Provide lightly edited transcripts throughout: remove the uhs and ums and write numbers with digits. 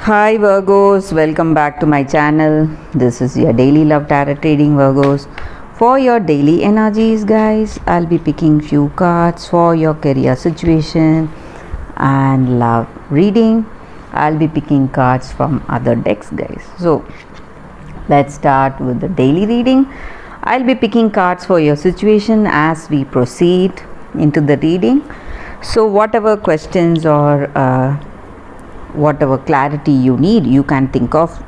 Hi Virgos, welcome back to my channel. This is your daily love tarot reading, Virgos. For your daily energies, guys, I'll be picking few cards for your career situation and love reading. I'll be picking cards from other decks, guys. So let's start with the daily reading. I'll be picking cards for your situation as we proceed into the reading. So whatever questions or whatever clarity you need, you can think of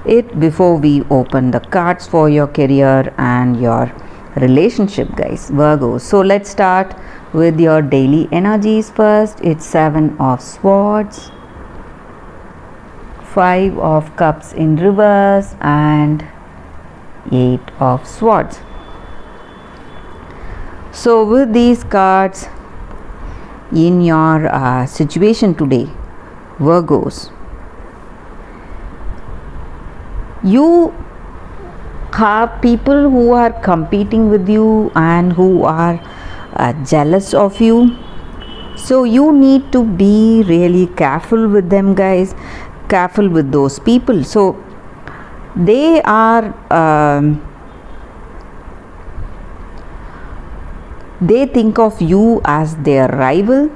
it before we open the cards for your career and your relationship, guys, Virgo. So let's start with your daily energies first. It's 7 of Swords, 5 of Cups in reverse, and 8 of Swords. So with these cards in your situation today, Virgos, you have people who are competing with you and who are jealous of you. So you need to be really careful with them, guys. Careful with those people. So they are they think of you as their rival,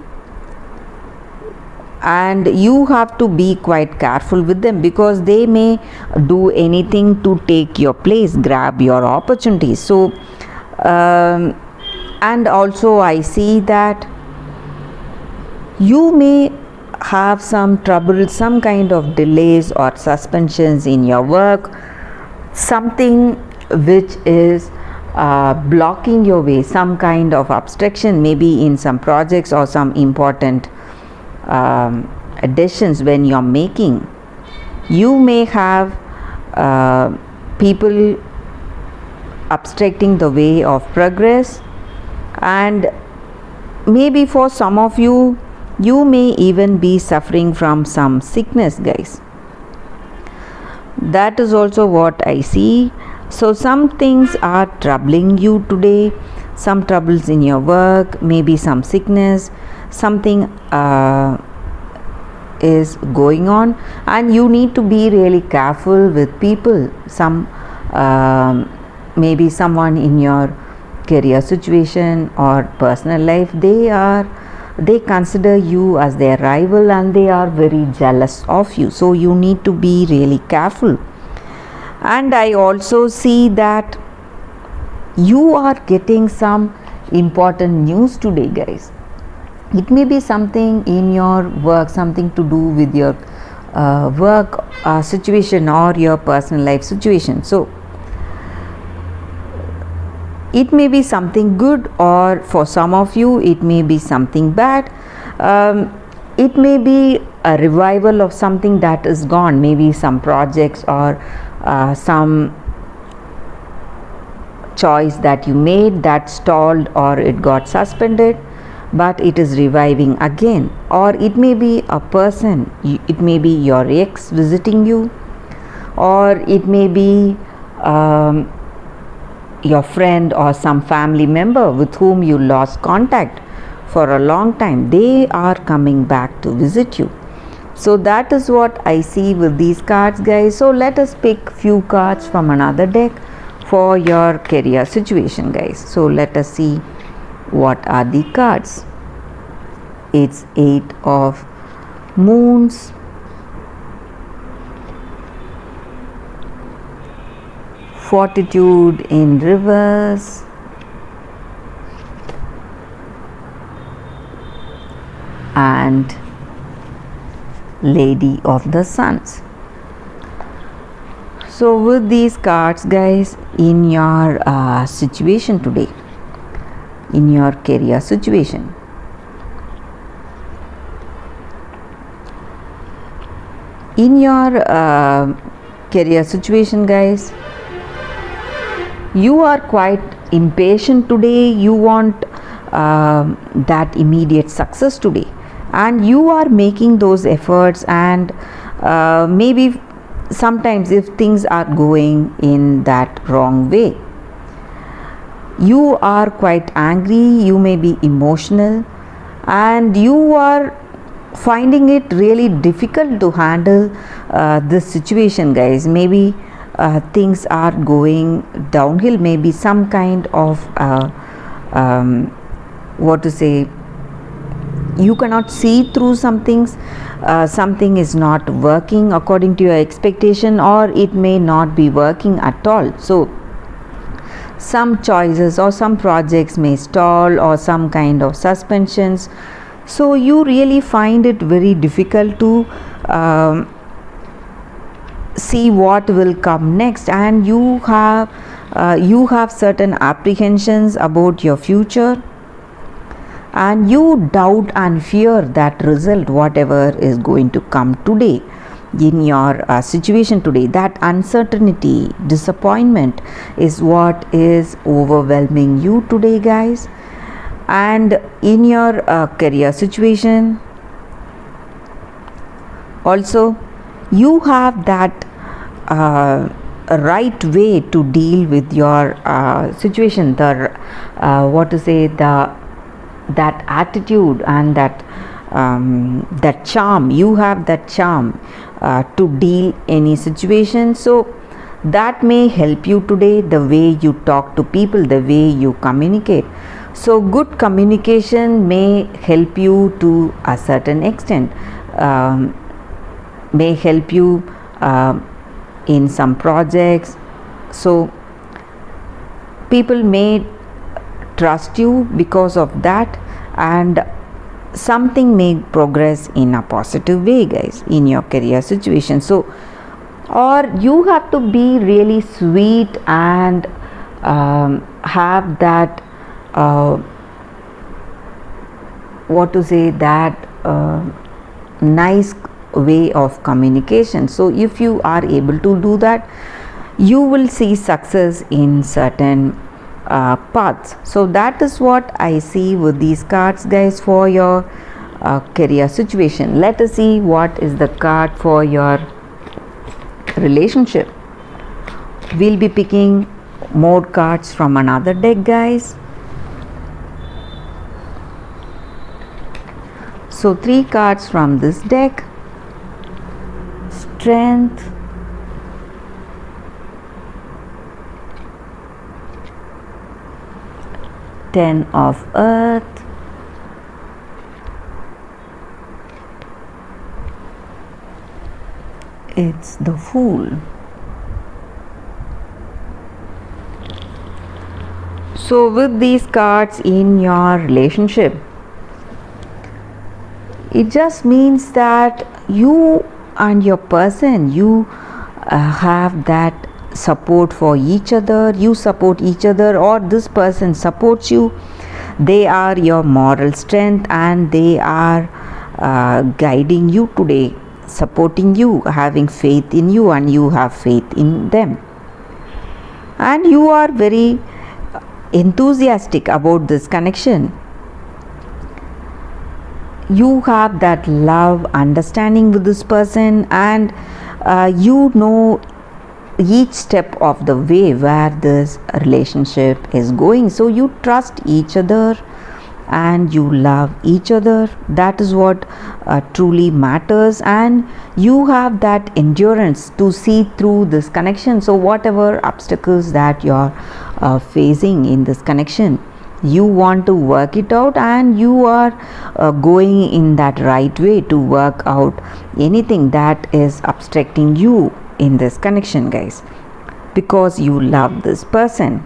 and you have to be quite careful with them because they may do anything to take your place, grab your opportunities. So and also I see that you may have some trouble, some kind of delays or suspensions in your work, something which is blocking your way, some kind of obstruction, maybe in some projects or some important additions when you're making. You may have people obstructing the way of progress, and maybe for some of you, you may even be suffering from some sickness, guys. That is also what I see. So some things are troubling you today, some troubles in your work, maybe some sickness, something is going on, and you need to be really careful with people. Some maybe someone in your career situation or personal life, they consider you as their rival and they are very jealous of you. So you need to be really careful. And I also see that you are getting some important news today, guys. It may be something in your work, something to do with your work situation or your personal life situation. So it may be something good, or for some of you it may be something bad. It may be a revival of something that is gone, maybe some projects or some choice that you made that stalled or it got suspended, but it is reviving again. Or it may be a person, it may be your ex visiting you, or it may be your friend or some family member with whom you lost contact for a long time. They are coming back to visit you. So that is what I see with these cards, guys. So let us pick few cards from another deck for your career situation, guys. So let us see what are the cards. It's 8 of Moons, 42 in reverse, and Lady of the Suns. So with these cards, guys, in your situation today, in your career situation, in your career situation, guys, you are quite impatient today. You want that immediate success today, and you are making those efforts. And maybe sometimes if things are going in that wrong way, you are quite angry, you may be emotional, and you are finding it really difficult to handle this situation, guys. Maybe things are going downhill, maybe some kind of what to say, you cannot see through some things, something is not working according to your expectation, or it may not be working at all. So some choices or some projects may stall, or some kind of suspensions. So you really find it very difficult to see what will come next, and you have certain apprehensions about your future, and you doubt and fear that result, whatever is going to come today in your situation today. That uncertainty, disappointment is what is overwhelming you today, guys. And in your career situation also, you have that right way to deal with your situation, the what to say, that attitude and that charm. You have that charm to deal any situation. So that may help you today, the way you talk to people, the way you communicate. So good communication may help you to a certain extent, may help you in some projects. So people may trust you because of that, and something may progress in a positive way, guys, in your career situation. So, or you have to be really sweet and have that what to say, that nice way of communication. So if you are able to do that, you will see success in certain paths. So that is what I see with these cards, guys, for your career situation. Let us see what is the card for your relationship. We'll be picking more cards from another deck, guys. So 3 cards from this deck: Strength, Ten of Earth, it's the Fool. So with these cards in your relationship, it just means that you and your person, you have that support for each other, you support each other, or this person supports you. They are your moral strength, and they are guiding you today, supporting you, having faith in you, and you have faith in them. And you are very enthusiastic about this connection. You have that love, understanding with this person, and you know each step of the way where this relationship is going. So you trust each other and you love each other. That is what truly matters, and you have that endurance to see through this connection. So whatever obstacles that you're facing in this connection, you want to work it out, and you are going in that right way to work out anything that is obstructing you in this connection, guys, because you love this person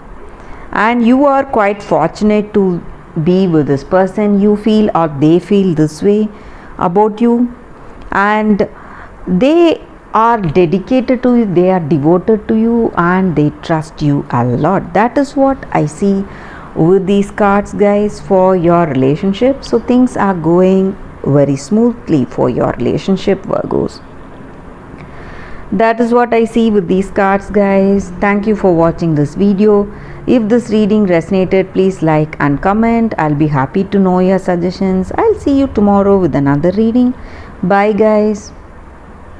and you are quite fortunate to be with this person. You feel, or they feel this way about you, and they are dedicated to you, they are devoted to you, and they trust you a lot. That is what I see with these cards, guys, for your relationship. So things are going very smoothly for your relationship, Virgos. That is what I see with these cards, guys. Thank you for watching this video. If this reading resonated, please like and comment. I'll be happy to know your suggestions. I'll see you tomorrow with another reading. Bye, guys.